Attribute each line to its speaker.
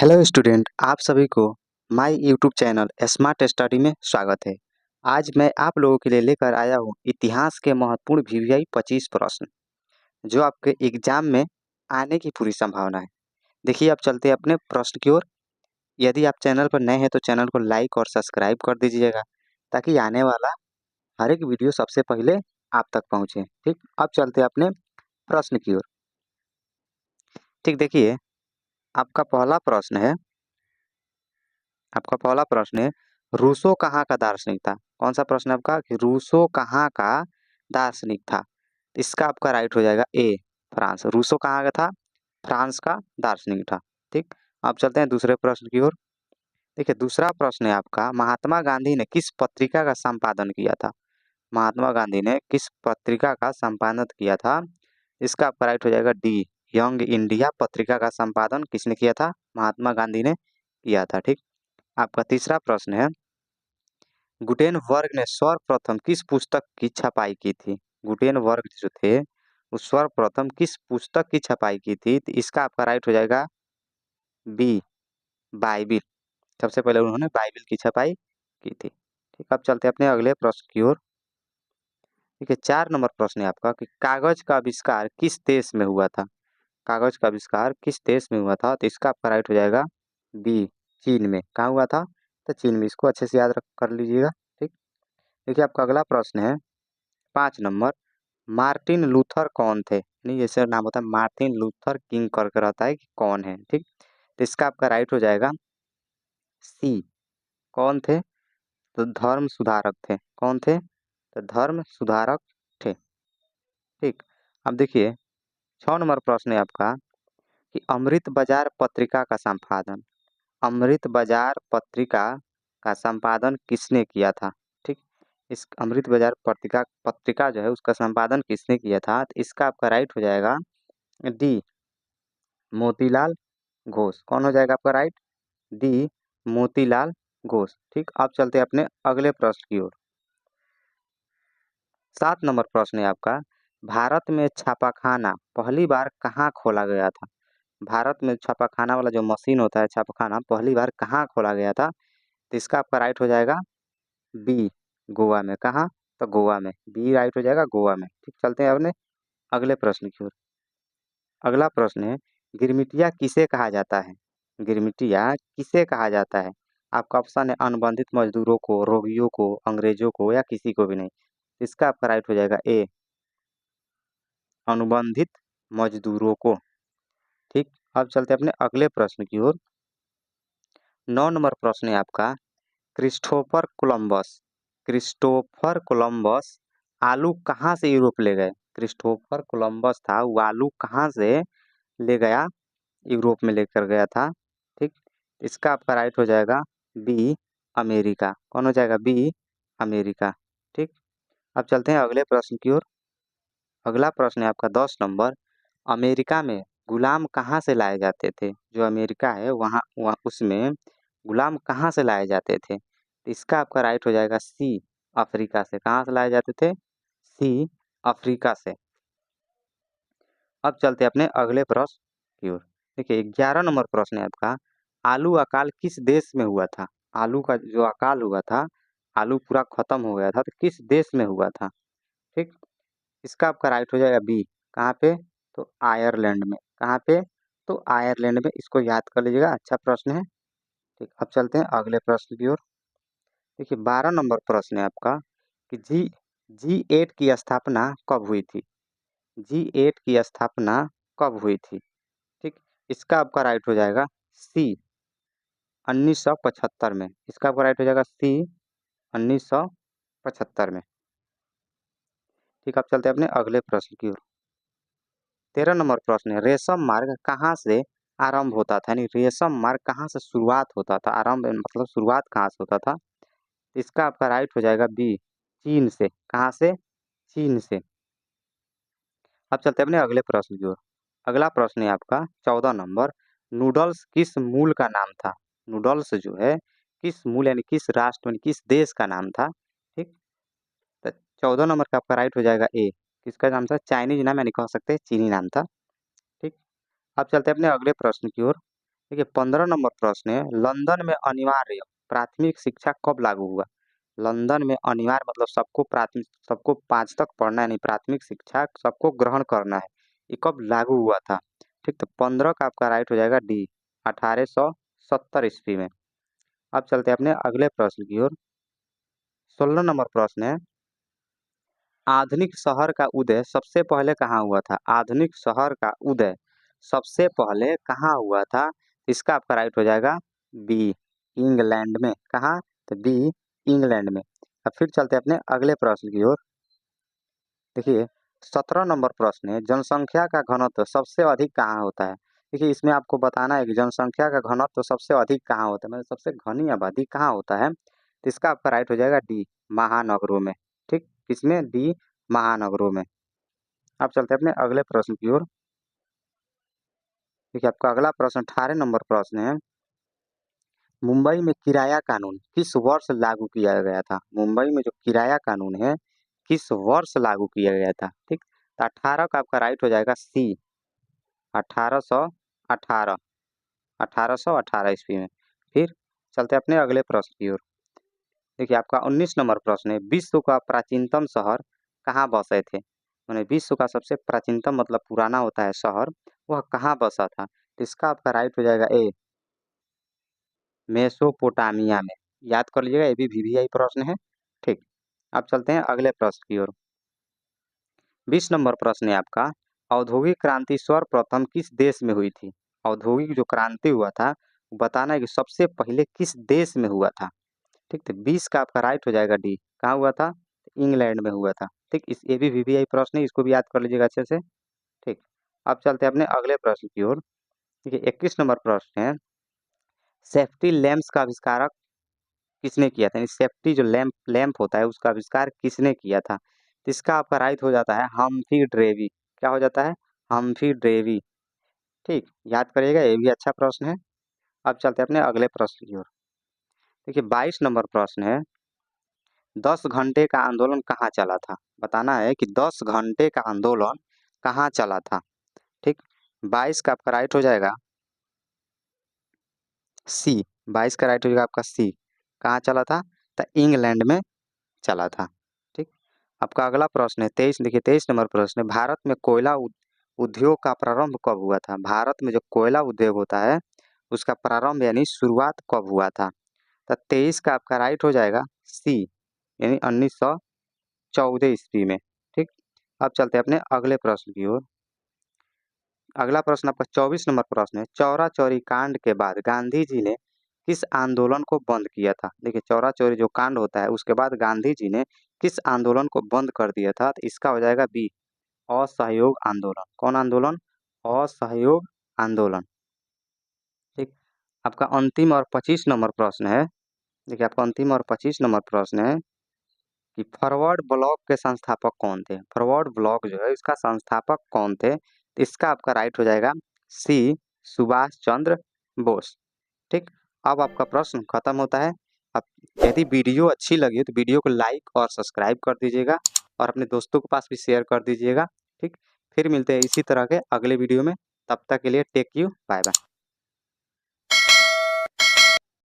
Speaker 1: Hello student, आप सभी को my YouTube channel smart study में स्वागत है। आज मैं आप लोगों के लिए लेकर आया हूँ इतिहास के महत्वपूर्ण वीवीआई 25 प्रश्न जो आपके एग्जाम में आने की पूरी संभावना है। देखिए, अब चलते हैं अपने प्रश्न की ओर। यदि आप चैनल पर नए हैं तो चैनल को लाइक और सब्सक्राइब कर दीजिएगा ताकि आने वाला हर एक वीडियो सबसे पहले आप तक पहुँचे। ठीक, अब चलते हैं अपने प्रश्न की ओर। ठीक, देखिए आपका पहला प्रश्न है रूसो कहाँ का दार्शनिक था। कौन सा प्रश्न है आपका कि रूसो कहाँ का दार्शनिक था। इसका आपका राइट हो जाएगा ए, फ्रांस। रूसो कहाँ का था? फ्रांस का दार्शनिक था। ठीक, अब चलते हैं दूसरे प्रश्न की ओर। देखिए, दूसरा प्रश्न है आपका महात्मा गांधी ने किस पत्रिका का संपादन किया था। महात्मा गांधी ने किस पत्रिका का संपादन किया था? इसका आपका राइट हो जाएगा डी, यंग इंडिया पत्रिका का संपादन किसने किया था? महात्मा गांधी ने किया था। ठीक, आपका तीसरा प्रश्न है गुटेनबर्ग ने सर्वप्रथम किस पुस्तक की छपाई की थी। गुटेनबर्ग जो थे वो सर्वप्रथम किस पुस्तक की छपाई की थी? तो इसका आपका राइट हो जाएगा बी, बाइबिल। सबसे पहले उन्होंने बाइबिल की छपाई की थी। ठीक, अब चलते हैं अपने अगले प्रश्न की ओर। ठीक है, 4 नंबर प्रश्न है आपका कि कागज का आविष्कार किस देश में हुआ था। कागज का आविष्कार किस देश में हुआ था? तो इसका आपका राइट हो जाएगा बी, चीन में। कहाँ हुआ था? तो चीन में। इसको अच्छे से याद रख कर लीजिएगा। ठीक, देखिए आपका अगला प्रश्न है 5 नंबर, मार्टिन लूथर कौन थे? नहीं, जैसे नाम होता है मार्टिन लूथर किंग करके रहता है कि कौन है। ठीक, तो इसका आपका राइट हो जाएगा सी, कौन थे? तो धर्म सुधारक थे। कौन थे? तो धर्म सुधारक थे। ठीक, अब देखिए 6 नंबर प्रश्न है आपका कि अमृत बाजार पत्रिका का संपादन, अमृत बाजार पत्रिका का संपादन किसने किया था? ठीक, इस अमृत बाजार पत्रिका पत्रिका जो है उसका संपादन किसने किया था? तो इसका आपका राइट हो जाएगा डी, मोतीलाल घोष। कौन हो जाएगा आपका राइट? डी, मोतीलाल घोष। ठीक, अब चलते हैं अपने अगले प्रश्न की ओर। 7 नंबर प्रश्न है आपका भारत में छापाखाना पहली बार कहाँ खोला गया था। भारत में छापाखाना वाला जो मशीन होता है छापाखाना पहली बार कहाँ खोला गया था? तो इसका आपका राइट हो जाएगा बी, गोवा में। कहाँ? तो गोवा में। बी राइट हो जाएगा, गोवा में। ठीक, चलते हैं अपने अगले प्रश्न की ओर। अगला प्रश्न है गिरमिटिया किसे कहा जाता है। गिरमिटिया किसे कहा जाता है? आपका ऑप्शन है अनुबंधित मजदूरों को, रोगियों को, अंग्रेजों को या किसी को भी नहीं। इसका आपका राइट हो जाएगा ए, अनुबंधित मजदूरों को। ठीक, अब चलते हैं अपने अगले प्रश्न की ओर। 9 नंबर प्रश्न है आपका क्रिस्टोफर कोलंबस, क्रिस्टोफर कोलंबस आलू कहाँ से यूरोप ले गए? क्रिस्टोफर कोलंबस था वो आलू कहाँ से ले गया? यूरोप में लेकर गया था। ठीक, इसका आपका राइट हो जाएगा बी, अमेरिका। कौन हो जाएगा? B, America. ठीक, अब चलते हैं अगले प्रश्न की ओर। अगला प्रश्न है आपका 10 नंबर, अमेरिका में गुलाम कहाँ से लाए जाते थे? जो अमेरिका है वहाँ वहाँ उसमें गुलाम कहाँ से लाए जाते थे? तो इसका आपका राइट हो जाएगा सी, अफ्रीका से। कहाँ से लाए जाते थे? सी, अफ्रीका से। अब चलते हैं अपने अगले प्रश्न की ओर। देखिए 11 नंबर प्रश्न है आपका आलू अकाल किस देश में हुआ था? आलू का जो अकाल हुआ था, आलू पूरा खत्म हो गया था, तो किस देश में हुआ था? ठीक, इसका आपका राइट हो जाएगा बी, कहाँ पे? तो आयरलैंड में। कहाँ पे? तो आयरलैंड में। इसको याद कर लीजिएगा, अच्छा प्रश्न है। ठीक, अब चलते हैं अगले प्रश्न की ओर। देखिए 12 नंबर प्रश्न है आपका कि G8 की स्थापना कब हुई थी? G8 की स्थापना कब हुई थी? ठीक, इसका आपका राइट हो जाएगा सी, 1975 में। इसका आपका राइट हो जाएगा सी, 1975 में। ठीक, अब चलते हैं अपने अगले प्रश्न की ओर। 13 नंबर प्रश्न है रेशम मार्ग कहाँ से आरंभ होता था? यानी रेशम मार्ग कहाँ से शुरुआत होता था? आरंभ मतलब शुरुआत कहाँ से होता था? इसका आपका राइट हो जाएगा बी, चीन से। कहाँ से? चीन से। अब चलते हैं अपने अगले प्रश्न की ओर। अगला प्रश्न है आपका 14 नंबर, नूडल्स किस मूल का नाम था? नूडल्स जो है किस मूल यानी किस राष्ट्र में किस देश का नाम था? ठीक, तो 14 नंबर का आपका राइट हो जाएगा ए, किसका नाम था? चाइनीज नाम यानी कह सकते हैं चीनी नाम था। ठीक, अब चलते हैं अपने अगले प्रश्न की ओर। देखिए 15 नंबर प्रश्न है, लंदन में अनिवार्य प्राथमिक शिक्षा कब लागू हुआ? लंदन में अनिवार्य मतलब सबको 5 तक पढ़ना है, यानी प्राथमिक शिक्षा सबको ग्रहण करना है। ये कब लागू हुआ था? ठीक, तो 15 का आपका राइट हो जाएगा डी, 1870 ईस्वी में। अब चलते हैं अपने अगले प्रश्न की ओर। 16 नंबर प्रश्न है, आधुनिक शहर का उदय सबसे पहले कहाँ हुआ था? आधुनिक शहर का उदय सबसे पहले कहाँ हुआ था? इसका आपका राइट हो जाएगा बी, इंग्लैंड में। कहाँ? तो बी, इंग्लैंड में। अब फिर चलते हैं अपने अगले प्रश्न की ओर। देखिए 17 नंबर प्रश्न है, जनसंख्या का घनत्व सबसे अधिक कहाँ होता है? देखिए इसमें आपको बताना है कि जनसंख्या का घनत्व सबसे अधिक कहाँ होता है, मतलब सबसे घनी आबादी कहाँ होता है? तो इसका आपका राइट हो जाएगा डी, महानगरों में। ठीक, किसमें? डी, महानगरों में। अब चलते हैं अपने अगले प्रश्न की ओर। देखिए आपका अगला प्रश्न 18 नंबर प्रश्न है, मुंबई में किराया कानून किस वर्ष लागू किया गया था? मुंबई में जो किराया कानून है किस वर्ष लागू किया गया था? ठीक, तो 18 का आपका राइट हो जाएगा सी, 1818, 1818 ईस्वी में। फिर चलते अपने अगले प्रश्न की ओर। देखिए आपका 19 नंबर प्रश्न है, विश्व का प्राचीनतम शहर कहाँ बसे थे? मैंने विश्व का सबसे प्राचीनतम मतलब पुराना होता है शहर, वह कहाँ बसा था? तो इसका आपका राइट हो जाएगा ए, मेसोपोटामिया में। याद कर लीजिएगा, ये भी वीवीआई प्रश्न है। ठीक, अब चलते हैं अगले प्रश्न की ओर। 20 नंबर प्रश्न है आपका, औद्योगिक क्रांति सर्वप्रथम किस देश में हुई थी? औद्योगिक जो क्रांति हुआ था बताना है कि सबसे पहले किस देश में हुआ था? ठीक, तो 20 का आपका राइट हो जाएगा डी, कहाँ हुआ था? इंग्लैंड में हुआ था। ठीक, इस ये भी वीवीआई प्रश्न है, इसको भी याद कर लीजिएगा अच्छे से। ठीक, अब चलते हैं अपने अगले प्रश्न की ओर। देखिए 21 नंबर प्रश्न है, सेफ्टी लैंप्स का आविष्कारक किसने किया था? यानी सेफ्टी जो लैंप लैंप होता है उसका आविष्कार किसने किया था? तो इसका आपका राइट हो जाता है हम्फ्री डेवी। क्या हो जाता है? Humphry Davy. ठीक, याद करिएगा, ये भी अच्छा प्रश्न है। अब चलते हैं अपने अगले प्रश्न की ओर। देखिए 22 नंबर प्रश्न है, 10 घंटे का आंदोलन कहाँ चला था? बताना है कि 10 घंटे का आंदोलन कहाँ चला था? ठीक, 22 का आपका राइट हो जाएगा सी, 22 का राइट हो जाएगा आपका सी, कहाँ चला था? तो इंग्लैंड में चला था। ठीक, आपका अगला प्रश्न है 23। देखिए 23 नंबर प्रश्न है, भारत में कोयला उद्योग का प्रारंभ कब हुआ था? भारत में जो कोयला उद्योग होता है उसका प्रारंभ यानी शुरुआत कब हुआ था? तो 23 का आपका राइट हो जाएगा सी, यानी 1914 ईस्वी में। ठीक, अब चलते हैं अपने अगले प्रश्न की ओर। अगला प्रश्न आपका 24 नंबर प्रश्न है, चौरा चौरी कांड के बाद गांधी जी ने किस आंदोलन को बंद किया था? देखिए चौरा चौरी जो कांड होता है उसके बाद गांधी जी ने किस आंदोलन को बंद कर दिया था? तो इसका हो जाएगा बी, असहयोग आंदोलन। कौन आंदोलन? असहयोग आंदोलन। ठीक, आपका अंतिम और 25 नंबर प्रश्न है। देखिए आपका अंतिम और 25 नंबर प्रश्न है कि फॉरवर्ड ब्लॉक के संस्थापक कौन थे? फॉरवर्ड ब्लॉक जो है इसका संस्थापक कौन थे? तो इसका आपका राइट हो जाएगा सी, सुभाष चंद्र बोस। ठीक, अब आपका प्रश्न खत्म होता है। अब यदि वीडियो अच्छी लगी हो तो वीडियो को लाइक और सब्सक्राइब कर दीजिएगा और अपने दोस्तों के पास भी शेयर कर दीजिएगा। ठीक, फिर मिलते हैं इसी तरह के अगले वीडियो में। तब तक के लिए टेक यू, बाय बाय।